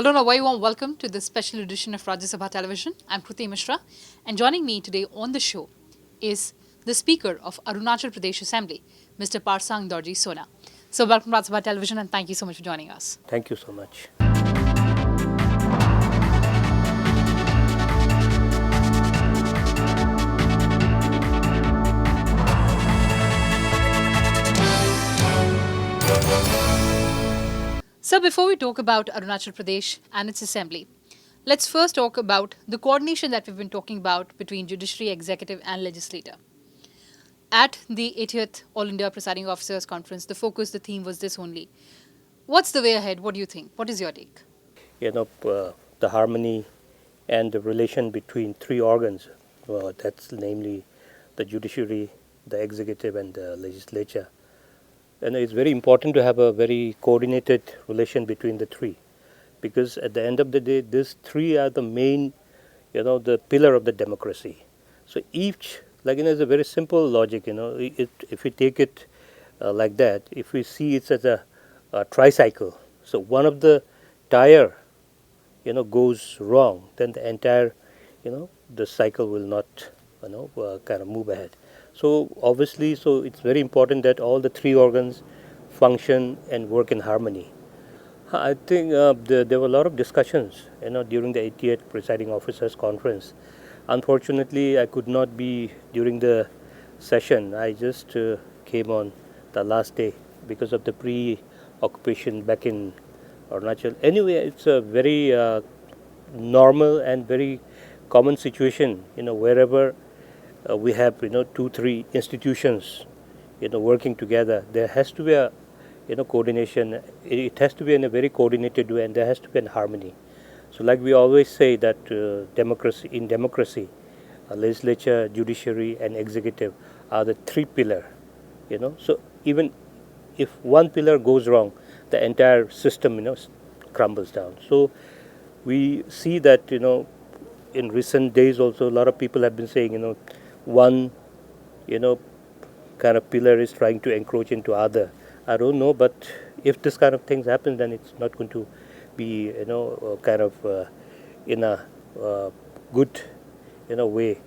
Hello and a very warm welcome to this special edition of Rajya Sabha Television. I'm Kriti Mishra, and joining me today on the show is the Speaker of Arunachal Pradesh Assembly, Mr. Pasang Dorjee Sona. So welcome to Rajya Sabha Television and thank you so much for joining us. Thank you so much. So before we talk about Arunachal Pradesh and its assembly, let's first talk about the coordination that we've been talking about between judiciary, executive and legislature. At the 80th All India Presiding Officers Conference, the theme was this only. What's the way ahead? What do you think? What is your take? The harmony and the relation between three organs, that's namely the judiciary, the executive and the legislature. And it's very important to have a very coordinated relation between the three, because at the end of the day, these three are the main, the pillar of the democracy. So each, it's a very simple logic, if we take it like that, if we see it as a tricycle, so one of the tire, goes wrong, then the entire, the cycle will not, kind of move ahead. So obviously, it's very important that all the three organs function and work in harmony. I think there were a lot of discussions, during the 80th Presiding Officers Conference. Unfortunately, I could not be during the session. I just came on the last day because of the preoccupation back in Arunachal. Anyway, it's a very normal and very common situation, wherever we have, 2-3 institutions, working together. There has to be a, coordination. It has to be in a very coordinated way, and there has to be a harmony. So, like we always say that in democracy, legislature, judiciary, and executive are the three pillar. So even if one pillar goes wrong, the entire system, crumbles down. So we see that, in recent days also, a lot of people have been saying, one, kind of pillar is trying to encroach into other. I don't know, but if this kind of things happen, then it's not going to be, kind of in a good, way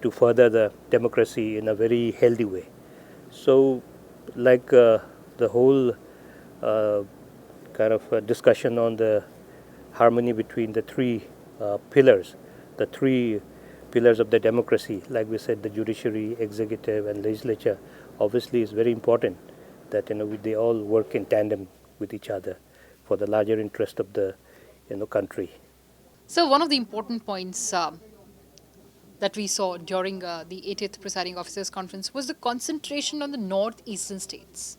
to further the democracy in a very healthy way. So, the whole kind of discussion on the harmony between the three pillars, the three pillars of the democracy, like we said, the judiciary, executive, and legislature, obviously is very important that they all work in tandem with each other for the larger interest of the country. So one of the important points that we saw during the 80th Presiding Officers Conference was the concentration on the northeastern states.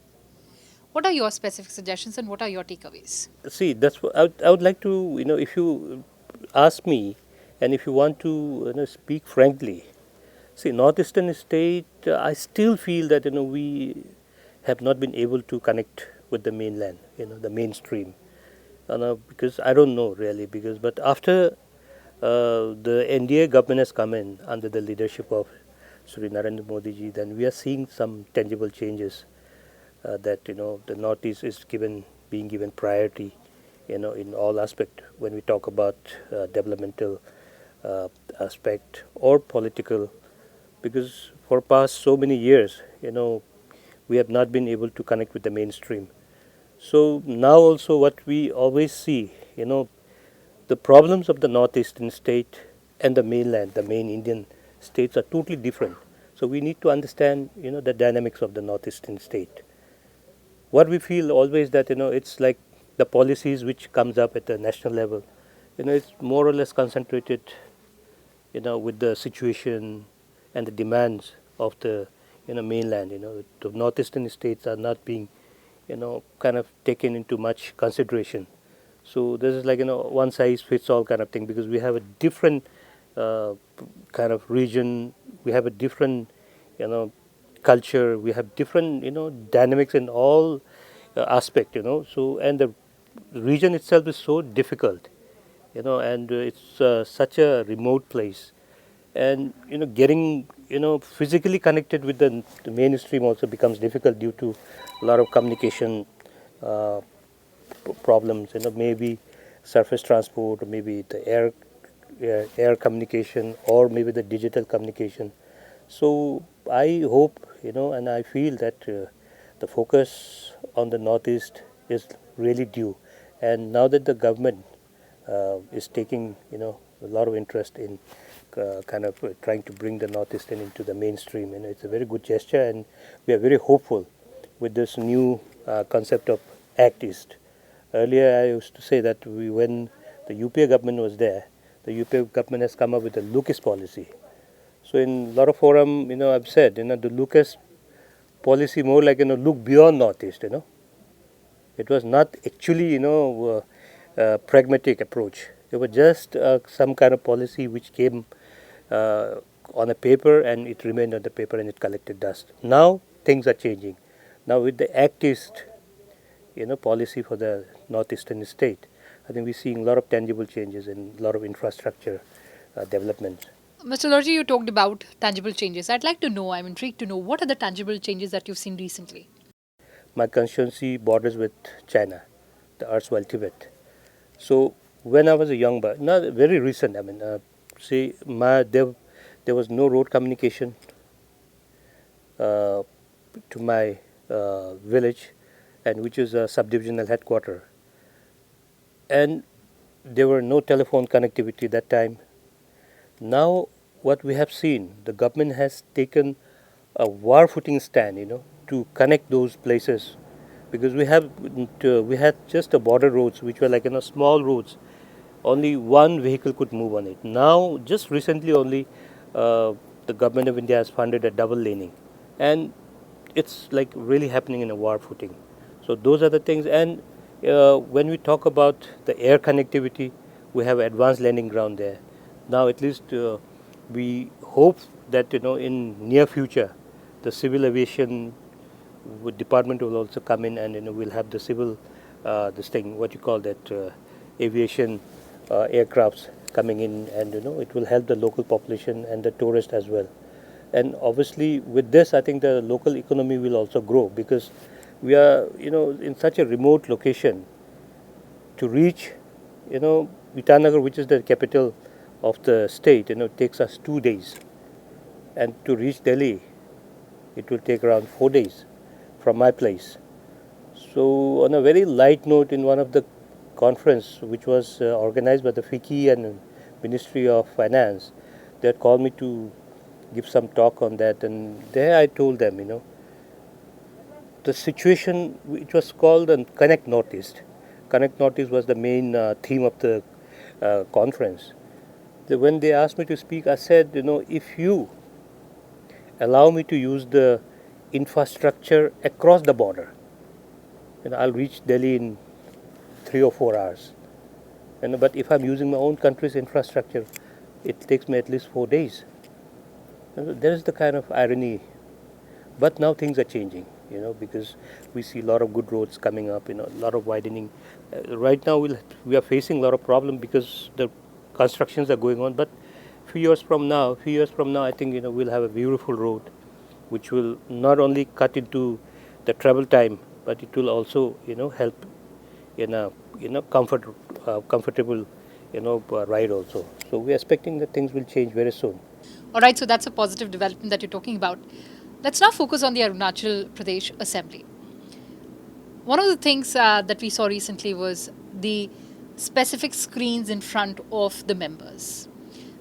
What are your specific suggestions and what are your takeaways? See, that's what I would like to, if you ask me, and if you want to speak frankly, see, northeastern state, I still feel that we have not been able to connect with the mainland, the mainstream, because I don't know really, but after the NDA government has come in under the leadership of Sri Narendra Modi ji, then we are seeing some tangible changes that the northeast is being given priority, in all aspect when we talk about developmental aspect or political, because for past so many years, we have not been able to connect with the mainstream. So now also what we always see, the problems of the northeastern state and the mainland, the main Indian states are totally different. So we need to understand, the dynamics of the northeastern state. What we feel always that, it's like the policies which comes up at the national level, it's more or less concentrated, with the situation and the demands of the, mainland. The northeastern states are not being, kind of taken into much consideration. So this is like, one size fits all kind of thing, because we have a different kind of region, we have a different, culture, we have different, dynamics in all aspect, So, and the region itself is so difficult, and it's such a remote place. And, getting, physically connected with the mainstream also becomes difficult due to a lot of communication problems, maybe surface transport, or maybe the air communication, or maybe the digital communication. So I hope, and I feel that the focus on the Northeast is really due. And now that the government is taking, a lot of interest in kind of trying to bring the Northeastern into the mainstream, it's a very good gesture, and we are very hopeful with this new concept of Act East. Earlier, I used to say that when the UPA government was there, the UPA government has come up with a Lucas policy. So in a lot of forum, I've said, the Lucas policy more like, look beyond Northeast, It was not actually, a pragmatic approach. It was just some kind of policy which came uh, on a paper, and it remained on the paper, and it collected dust. Now things are changing. Now with the Act East, policy for the northeastern state, I think we're seeing a lot of tangible changes and a lot of infrastructure developments. Mr. Dorjee, you talked about tangible changes. I'd like to know, I'm intrigued to know, what are the tangible changes that you've seen recently? My constituency borders with China, the erstwhile Tibet. So when I was a young boy, not very recent, see, there was no road communication uh, to my village, and which is a subdivisional headquarter, and there were no telephone connectivity that time. Now, what we have seen, the government has taken a war footing stand, to connect those places, because we had just a border roads which were like small roads, only one vehicle could move on it. Now, just recently only, the government of India has funded a double laning, and it's like really happening in a war footing. So those are the things. And when we talk about the air connectivity, we have advanced landing ground there. Now at least we hope that in near future, the civil aviation department will also come in, and we'll have the civil this thing, what you call that, aviation aircrafts coming in, and it will help the local population and the tourist as well. And obviously with this, I think the local economy will also grow, because we are in such a remote location. To reach Itanagar, which is the capital of the state, it takes us 2 days, and to reach Delhi it will take around 4 days from my place. So on a very light note, in one of the conference which was organized by the FICCI and Ministry of Finance, they had called me to give some talk on that, and there I told them, the situation which was called Connect Northeast. Connect Northeast was the main theme of the conference. When they asked me to speak, I said, if you allow me to use the infrastructure across the border, I'll reach Delhi in 3 or 4 hours. But if I'm using my own country's infrastructure, it takes me at least 4 days. There is the kind of irony. But now things are changing, because we see a lot of good roads coming up, a lot of widening. Right now we are facing a lot of problem because the constructions are going on. But few years from now, I think we'll have a beautiful road, which will not only cut into the travel time, but it will also help in a comfortable ride also. So we're expecting that things will change very soon. All right, so that's a positive development that you're talking about. Let's now focus on the Arunachal Pradesh Assembly. One of the things that we saw recently was the specific screens in front of the members.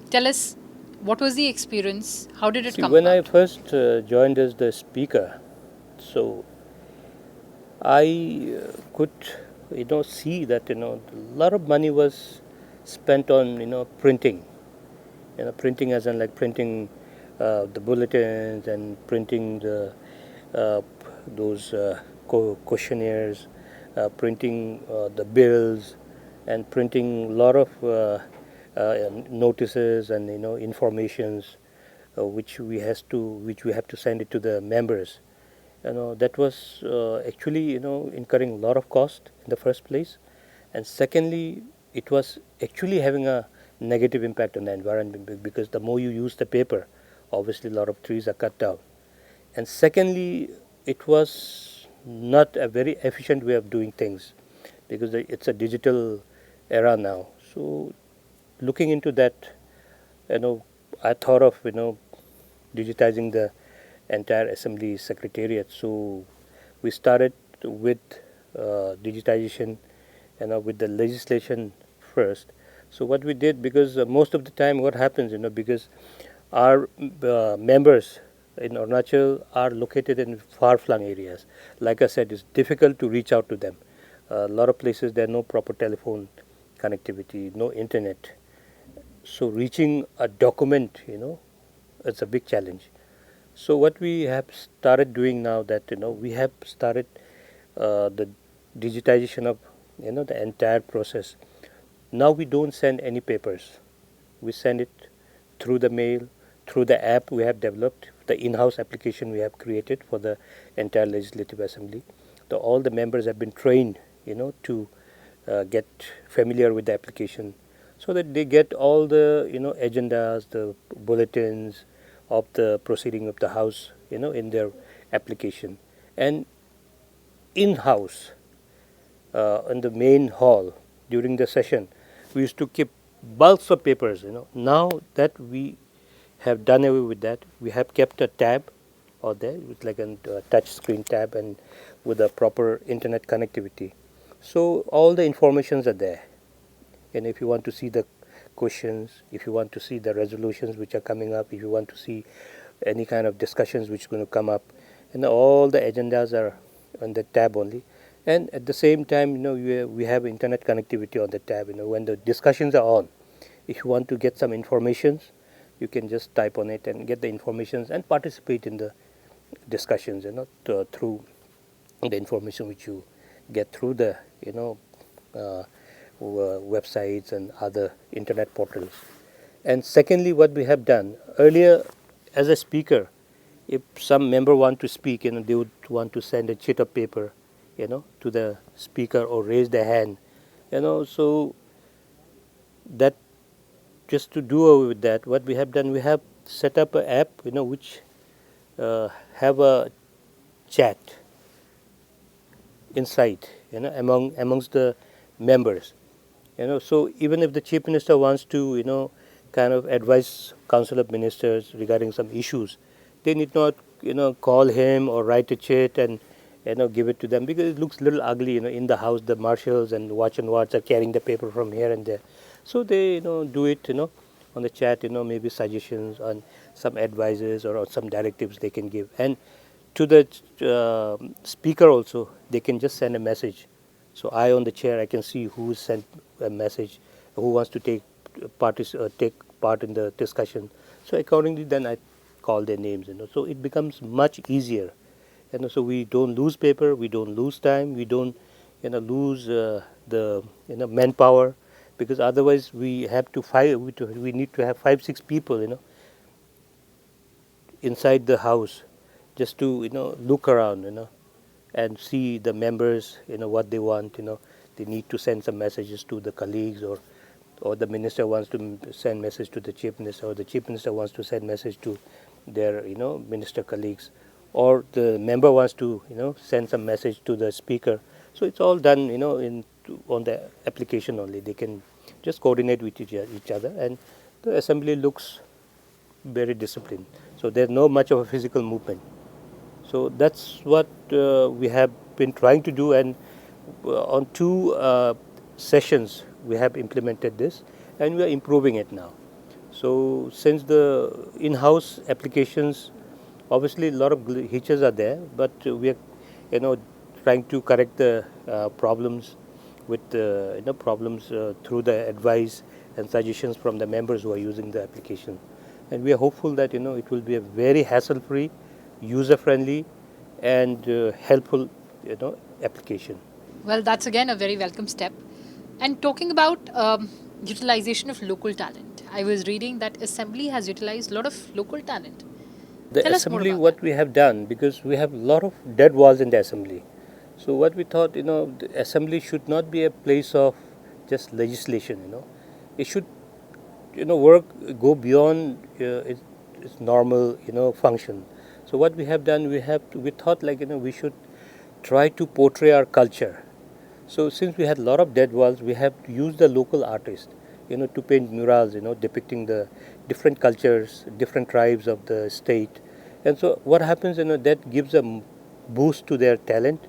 Tell us, what was the experience? How did it See, come when I about? first joined as the speaker, so I could see that a lot of money was spent on printing, printing as in like printing the bulletins, and printing the uh, those questionnaires, printing the bills, and printing a lot of notices and informations, which we have to send it to the members. That was actually incurring a lot of cost in the first place, and secondly, it was actually having a negative impact on the environment, because the more you use the paper, obviously a lot of trees are cut down, and secondly, it was not a very efficient way of doing things, because it's a digital era now. So looking into that, I thought of digitizing the entire assembly secretariat. So we started with digitization, with the legislation first. So what we did, because most of the time what happens, because our members in Arunachal are located in far-flung areas. Like I said, it's difficult to reach out to them. A lot of places there are no proper telephone connectivity, no internet. So reaching a document, it's a big challenge. So what we have started doing now, that we have started the digitization of the entire process. Now we don't send any papers. We send it through the mail, through the app we have developed, the in-house application we have created for the entire Legislative Assembly. All the members have been trained, to get familiar with the application, so that they get all the agendas, the bulletins of the proceeding of the House, in their application. And in-house, in the main hall during the session, we used to keep bulks of papers. Now that we have done away with that, we have kept a tab out there with like a touch screen tab and with a proper internet connectivity. So all the informations are there. And if you want to see the questions, if you want to see the resolutions which are coming up, if you want to see any kind of discussions which are going to come up, and all the agendas are on the tab only. And at the same time, we have internet connectivity on the tab. When the discussions are on, if you want to get some informations, you can just type on it and get the informations and participate in the discussions, through the information which you get through the uh, websites and other internet portals. And secondly, what we have done earlier, as a speaker, if some member want to speak, they would want to send a sheet of paper, to the speaker, or raise their hand, so that, just to do away with that, what we have done, we have set up an app, which have a chat inside, amongst the members. So even if the chief minister wants to, kind of advise council of ministers regarding some issues, they need not, call him or write a chat and, give it to them, because it looks a little ugly, in the house. The marshals and watch and wards are carrying the paper from here and there. So they, do it, on the chat, maybe suggestions on some advices or some directives they can give. And to the speaker also, they can just send a message. So I, on the chair, I can see who sent a message, who wants to take part in the discussion. So accordingly, then I call their names. So it becomes much easier. So we don't lose paper, we don't lose time, we don't lose the manpower, because otherwise we have to we need to have 5-6 people inside the house, just to look around, and see the members, what they want. They need to send some messages to the colleagues, or the minister wants to send message to the chief minister, or the chief minister wants to send message to their minister colleagues, or the member wants to send some message to the speaker. So it's all done on the application only. They can just coordinate with each other, and the assembly looks very disciplined. So there's no much of a physical movement. So that's what we have been trying to do, and on 2 sessions we have implemented this, and we are improving it now. So since the in-house applications, obviously a lot of hitches are there, but we are trying to correct the problems with problems through the advice and suggestions from the members who are using the application. And we are hopeful that it will be a very hassle-free, user-friendly, and helpful application. Well, that's again a very welcome step. And talking about utilization of local talent, I was reading that Assembly has utilized a lot of local talent. The Tell us more assembly, about that. what we have done, because we have a lot of dead walls in the assembly. So what we thought, the assembly should not be a place of just legislation. It should work, go beyond its normal function. So what we have done, we thought, like we should try to portray our culture. So since we had a lot of dead walls, we have used the local artists, to paint murals, depicting the different cultures, different tribes of the state. And so what happens, that gives a boost to their talent.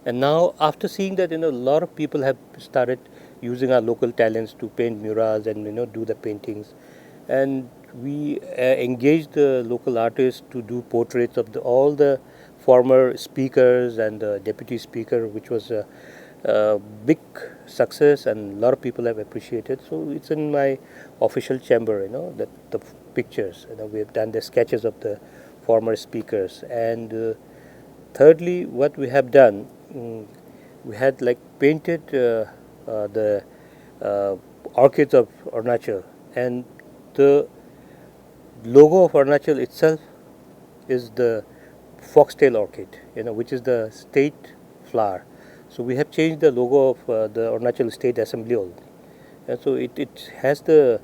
And now after seeing that, a lot of people have started using our local talents to paint murals and, do the paintings. And we engaged the local artists to do portraits of all the former speakers and the deputy speaker, which was a big success, and a lot of people have appreciated. So it's in my official chamber, that the pictures. We have done the sketches of the former speakers, and thirdly, what we have done, we had like painted the uh, orchids of Arunachal, and the logo of Arunachal itself is the foxtail orchid, which is the state flower. So we have changed the logo of the Arunachal State Assembly only. And so it has the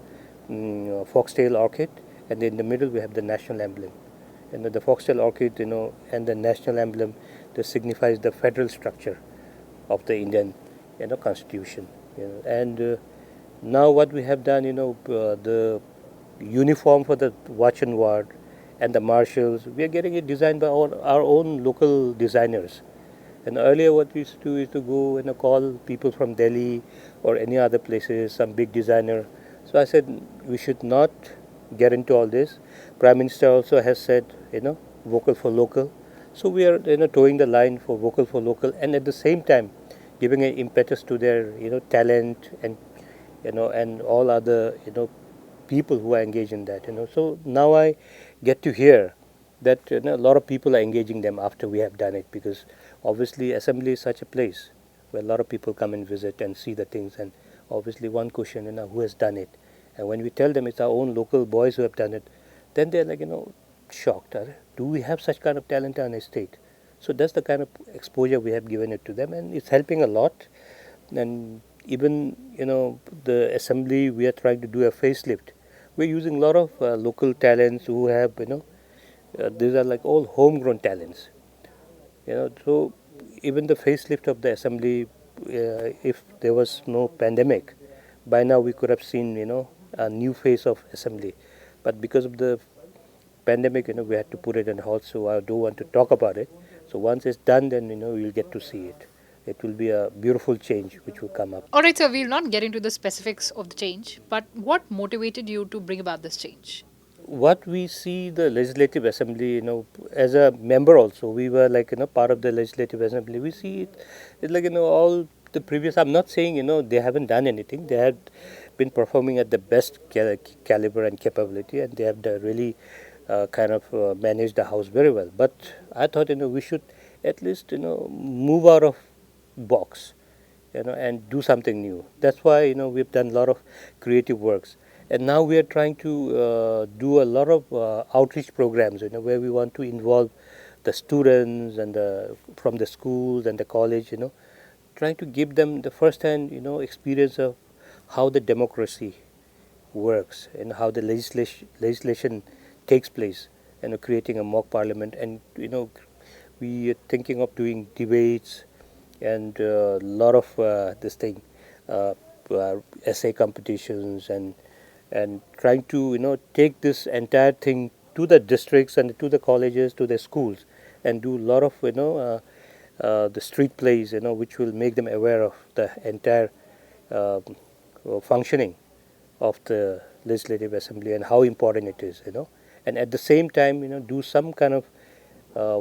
foxtail orchid, and in the middle we have the national emblem. And the foxtail orchid, and the national emblem, that signifies the federal structure of the Indian, constitution. And now what we have done, the uniform for the watch and ward and the marshals, we are getting it designed by our own local designers. And earlier, what we used to do is to go and call people from Delhi or any other places, some big designer. So I said we should not get into all this. Prime Minister also has said, vocal for local. So we are, towing the line for vocal for local, and at the same time, giving an impetus to their, talent and, and all other, people who are engaged in that. So now I get to hear that a lot of people are engaging them after we have done it, because obviously assembly is such a place where a lot of people come and visit and see the things, and obviously one question, who has done it. And when we tell them it's our own local boys who have done it, then they're like, shocked. Do we have such kind of talent in our state? So that's the kind of exposure we have given it to them, and it's helping a lot. And even, the assembly, we are trying to do a facelift. We're using a lot of local talents who have, these are like all homegrown talents. So even the facelift of the assembly, if there was no pandemic, by now we could have seen, a new face of assembly. But because of the pandemic, we had to put it on hold. So I don't want to talk about it. So once it's done, then you'll get to see it. It will be a beautiful change which will come up. All right, sir, we'll not get into the specifics of the change, but what motivated you to bring about this change? What we see the Legislative Assembly, as a member also, we were like, part of the Legislative Assembly. We see it's like, all the previous, I'm not saying, they haven't done anything. They have been performing at the best caliber and capability, and they have really kind of managed the house very well. But I thought, we should at least, move out of box, and do something new. That's why, we've done a lot of creative works. And now we are trying to do a lot of outreach programs, where we want to involve the students and from the schools and the college, trying to give them the first-hand, experience of how the democracy works and how the legislation takes place, and creating a mock parliament. And we are thinking of doing debates and a lot of this thing, uh, essay competitions, and trying to take this entire thing to the districts and to the colleges, to the schools, and do a lot of the street plays, which will make them aware of the entire uh, functioning of the Legislative Assembly and how important it is, and at the same time, do some kind of uh,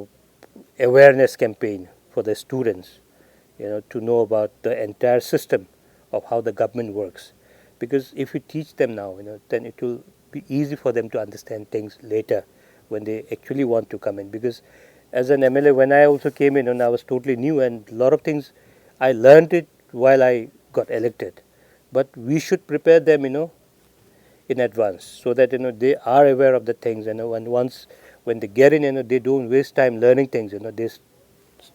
awareness campaign for the students, to know about the entire system of how the government works. Because if we teach them now, then it will be easy for them to understand things later when they actually want to come in. Because as an MLA, when I also came in, and I was totally new, and a lot of things I learned it while I got elected. But we should prepare them, in advance, so that they are aware of the things, and once when they get in, they don't waste time learning things. They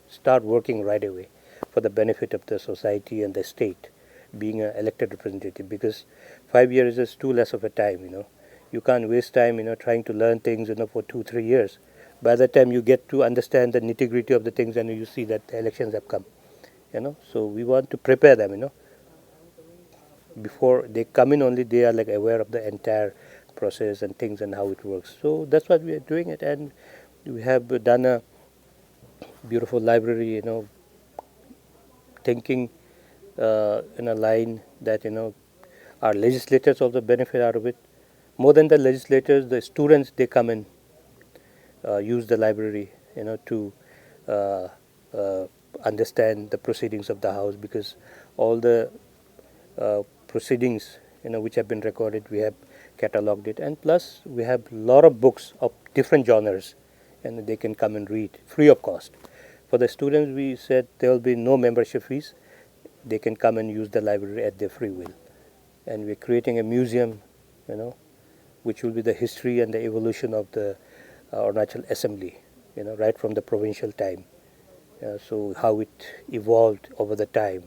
start working right away for the benefit of the society and the state, being an elected representative. Because 5 years is too less of a time. You can't waste time trying to learn things for 2 3 years. By the time you get to understand the nitty gritty of the things, and you see that the elections have come, So we want to prepare them. Before they come in, only they are like aware of the entire process and things and how it works. So that's what we are doing it, and we have done a beautiful library. Thinking in a line that our legislators also benefit out of it. More than the legislators, the students, they come and use the library, to uh, uh, understand the proceedings of the house, because all the proceedings, which have been recorded, we have catalogued it, and plus we have a lot of books of different genres, and they can come and read free of cost. For the students, we said there will be no membership fees. They can come and use the library at their free will. And we're creating a museum, which will be the history and the evolution of the Arunachal Assembly, right from the provincial time. So how it evolved over the time.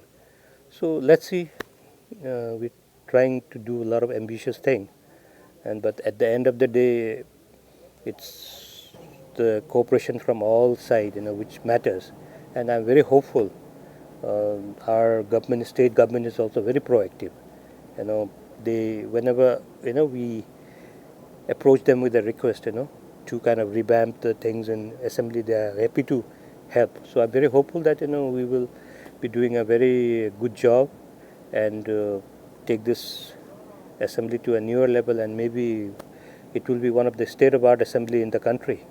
So let's see. We're trying to do a lot of ambitious things, but at the end of the day, it's the cooperation from all sides, which matters. And I'm very hopeful. Our government, state government, is also very proactive. They whenever we approach them with a request, to kind of revamp the things in assembly, they are happy to help. So I'm very hopeful that we will be doing a very good job and take this assembly to a newer level, and maybe it will be one of the state-of-art assembly in the country.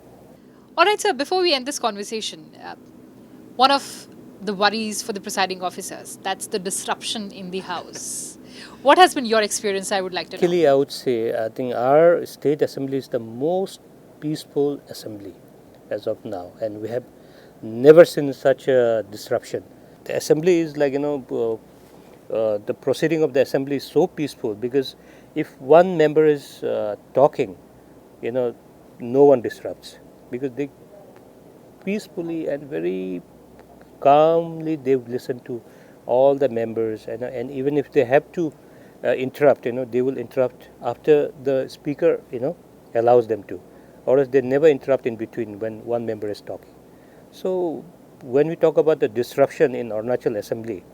All right, sir, before we end this conversation, one of the worries for the presiding officers, that's the disruption in the house. What has been your experience? I would like to know. Actually, I would say I think our state assembly is the most peaceful assembly as of now, and we have never seen such a disruption. The assembly is like the proceeding of the assembly is so peaceful, because if one member is talking, you know, no one disrupts, because they peacefully and very calmly they listen to all the members, and even if they have to interrupt, they will interrupt after the speaker allows them to, or else they never interrupt in between when one member is talking. So when we talk about the disruption in Arunachal Assembly,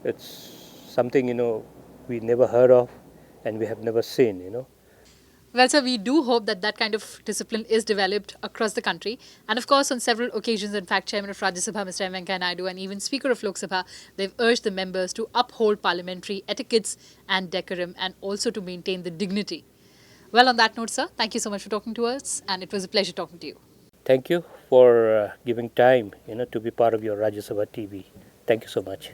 it's something we never heard of and we have never seen. Well, sir, we do hope that that kind of discipline is developed across the country. And of course, on several occasions, in fact, Chairman of Rajya Sabha, Mr. M. Venkaiah Naidu, and even Speaker of Lok Sabha, they've urged the members to uphold parliamentary etiquettes and decorum, and also to maintain the dignity. Well, on that note, sir, thank you so much for talking to us, and it was a pleasure talking to you. Thank you for giving time to be part of your Rajya Sabha TV. Thank you so much.